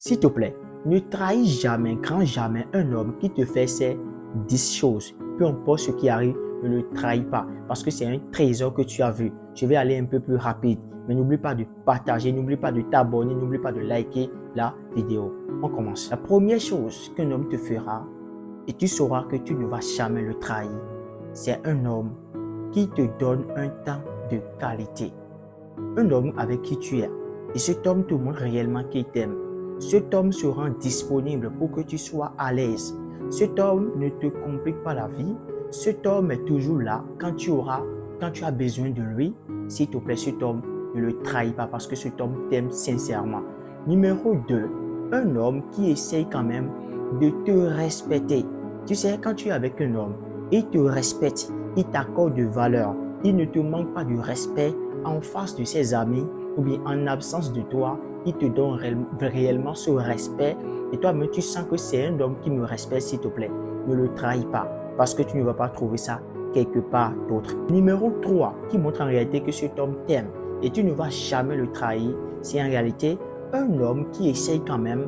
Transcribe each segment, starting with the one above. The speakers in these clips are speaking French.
S'il te plaît, ne trahis jamais, grand jamais un homme qui te fait ces 10 choses. Peu importe ce qui arrive, ne le trahis pas parce que c'est un trésor que tu as vu. Je vais aller un peu plus rapide, mais n'oublie pas de partager, n'oublie pas de t'abonner, n'oublie pas de liker la vidéo. On commence. La première chose qu'un homme te fera et tu sauras que tu ne vas jamais le trahir, c'est un homme qui te donne un temps de qualité. Un homme avec qui tu es et cet homme te montre réellement qu'il t'aime. Cet homme se rend disponible pour que tu sois à l'aise. Cet homme ne te complique pas la vie. Cet homme est toujours là quand tu as besoin de lui. S'il te plaît, cet homme, ne le trahis pas parce que cet homme t'aime sincèrement. Numéro 2, un homme qui essaye quand même de te respecter. Tu sais, quand tu es avec un homme, il te respecte, il t'accorde de valeur, il ne te manque pas de respect en face de ses amis ou bien en absence de toi. Il te donne réellement ce respect et toi-même tu sens que c'est un homme qui me respecte, s'il te plaît. Ne le trahis pas parce que tu ne vas pas trouver ça quelque part d'autre. Numéro 3 qui montre en réalité que cet homme t'aime et tu ne vas jamais le trahir, c'est en réalité un homme qui essaye quand même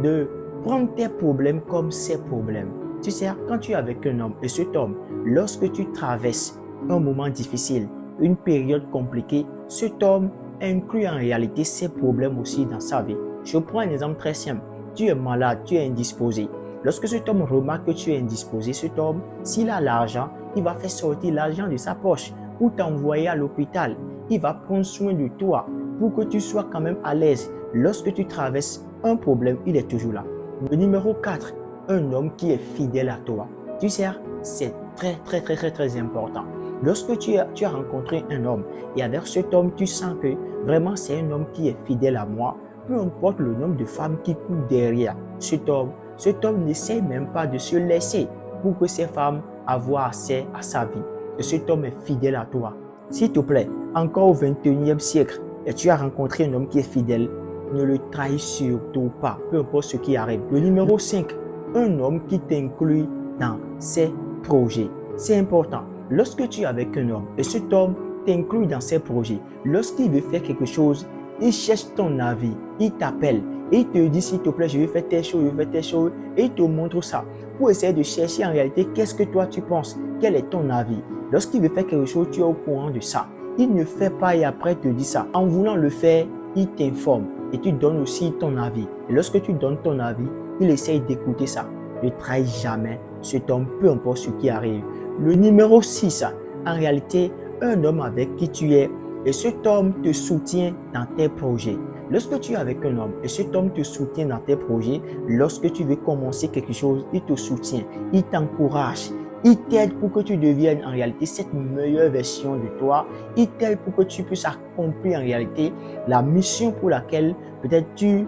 de prendre tes problèmes comme ses problèmes. Tu sais, quand tu es avec un homme et cet homme, lorsque tu traverses un moment difficile, une période compliquée, cet homme inclut en réalité ses problèmes aussi dans sa vie. Je prends un exemple très simple. Tu es malade, tu es indisposé. Lorsque cet homme remarque que tu es indisposé, cet homme, s'il a l'argent, il va faire sortir l'argent de sa poche pour t'envoyer à l'hôpital. Il va prendre soin de toi pour que tu sois quand même à l'aise. Lorsque tu traverses un problème, il est toujours là. Le numéro 4, un homme qui est fidèle à toi. Tu sais, c'est très important. Lorsque tu as rencontré un homme et avec cet homme, tu sens que vraiment c'est un homme qui est fidèle à moi, peu importe le nombre de femmes qui courent derrière cet homme n'essaie même pas de se laisser pour que ces femmes aient accès à sa vie. Et cet homme est fidèle à toi. S'il te plaît, encore au 21e siècle, et tu as rencontré un homme qui est fidèle, ne le trahis surtout pas, peu importe ce qui arrive. Le numéro 5, un homme qui t'inclut dans ses projets. C'est important. Lorsque tu es avec un homme et cet homme t'inclut dans ses projets, lorsqu'il veut faire quelque chose, il cherche ton avis, il t'appelle et il te dit s'il te plaît, je vais faire telle chose, et il te montre ça pour essayer de chercher en réalité qu'est-ce que toi tu penses, quel est ton avis. Lorsqu'il veut faire quelque chose, tu es au courant de ça. Il ne fait pas et après te dit ça. En voulant le faire, il t'informe et tu donnes aussi ton avis. Et lorsque tu donnes ton avis, il essaye d'écouter ça. Ne trahis jamais cet homme, peu importe ce qui arrive. Le numéro 6, en réalité, un homme avec qui tu es et cet homme te soutient dans tes projets. Lorsque tu es avec un homme et cet homme te soutient dans tes projets, lorsque tu veux commencer quelque chose, il te soutient, il t'encourage, il t'aide pour que tu deviennes en réalité cette meilleure version de toi. Il t'aide pour que tu puisses accomplir en réalité la mission pour laquelle peut-être tu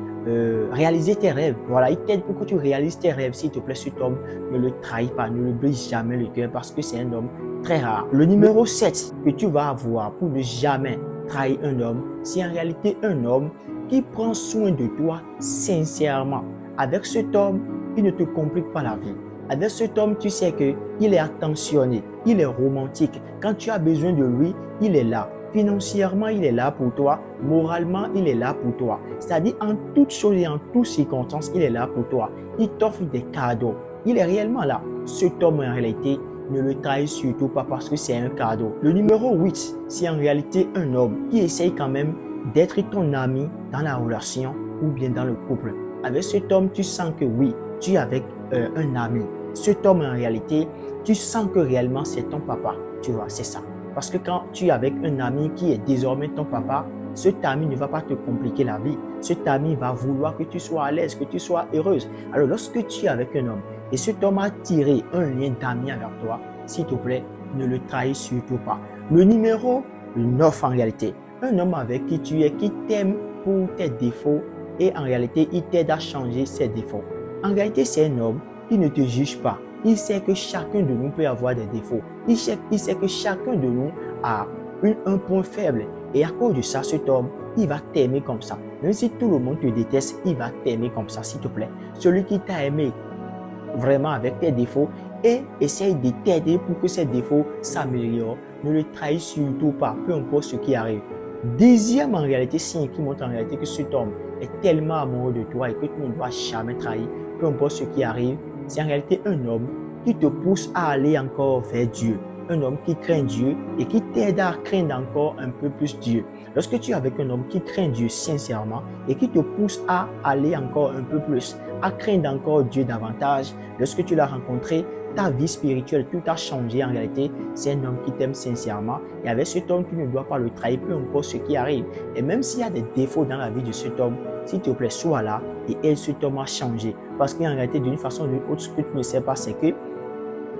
réaliser tes rêves. Voilà, il t'aide pour que tu réalises tes rêves. S'il te plaît, cet homme, ne le trahis pas, ne le brise jamais le cœur parce que c'est un homme très rare. Le numéro 7 que tu vas avoir pour ne jamais trahir un homme, c'est en réalité un homme qui prend soin de toi sincèrement. Avec cet homme, il ne te complique pas la vie. Avec cet homme, tu sais qu'il est attentionné, il est romantique. Quand tu as besoin de lui, il est là. Financièrement, il est là pour toi. Moralement, il est là pour toi. C'est-à-dire, en toutes choses et en toutes circonstances, il est là pour toi. Il t'offre des cadeaux. Il est réellement là. Cet homme, en réalité, ne le trahis surtout pas parce que c'est un cadeau. Le numéro 8, c'est en réalité un homme qui essaye quand même d'être ton ami dans la relation ou bien dans le couple. Avec cet homme, tu sens que oui, tu es avec un ami. Cet homme, en réalité, tu sens que réellement c'est ton papa. Tu vois, c'est ça. Parce que quand tu es avec un ami qui est désormais ton papa, cet ami ne va pas te compliquer la vie. Cet ami va vouloir que tu sois à l'aise, que tu sois heureuse. Alors, lorsque tu es avec un homme et cet homme a tiré un lien d'ami avec toi, s'il te plaît, ne le trahis surtout pas. Le numéro 9 en réalité, un homme avec qui tu es, qui t'aime pour tes défauts et en réalité, il t'aide à changer ses défauts. En réalité, c'est un homme qui ne te juge pas. Il sait que chacun de nous peut avoir des défauts. Il sait que chacun de nous a un point faible. Et à cause de ça, cet homme, il va t'aimer comme ça. Même si tout le monde te déteste, il va t'aimer comme ça, s'il te plaît. Celui qui t'a aimé vraiment avec tes défauts et essaye de t'aider pour que ces défauts s'améliorent. Ne le trahis surtout pas, peu importe ce qui arrive. Deuxième en réalité signe qui montre en réalité que cet homme est tellement amoureux de toi et que tu ne dois jamais trahir, peu importe ce qui arrive, c'est en réalité un homme qui te pousse à aller encore vers Dieu. Un homme qui craint Dieu et qui t'aide à craindre encore un peu plus Dieu. Lorsque tu es avec un homme qui craint Dieu sincèrement et qui te pousse à aller encore un peu plus, à craindre encore Dieu davantage, lorsque tu l'as rencontré, ta vie spirituelle, tout a changé en réalité. C'est un homme qui t'aime sincèrement et avec cet homme, tu ne dois pas le trahir, peu importe ce qui arrive. Et même s'il y a des défauts dans la vie de cet homme, s'il te plaît, sois là et aide cet homme à changer. Parce qu'en réalité, d'une façon ou d'une autre, ce que tu ne sais pas, c'est que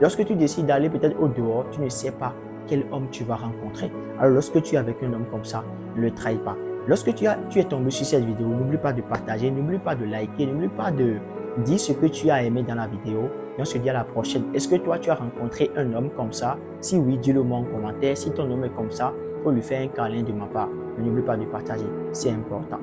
lorsque tu décides d'aller peut-être au dehors, tu ne sais pas quel homme tu vas rencontrer. Alors lorsque tu es avec un homme comme ça, ne le trahis pas. Lorsque tu es tombé sur cette vidéo, n'oublie pas de partager, n'oublie pas de liker, n'oublie pas de dire ce que tu as aimé dans la vidéo. Et on se dit à la prochaine. Est-ce que toi, tu as rencontré un homme comme ça? Si oui, dis-le moi en commentaire. Si ton homme est comme ça, il faut lui faire un câlin de ma part. N'oublie pas de partager, c'est important.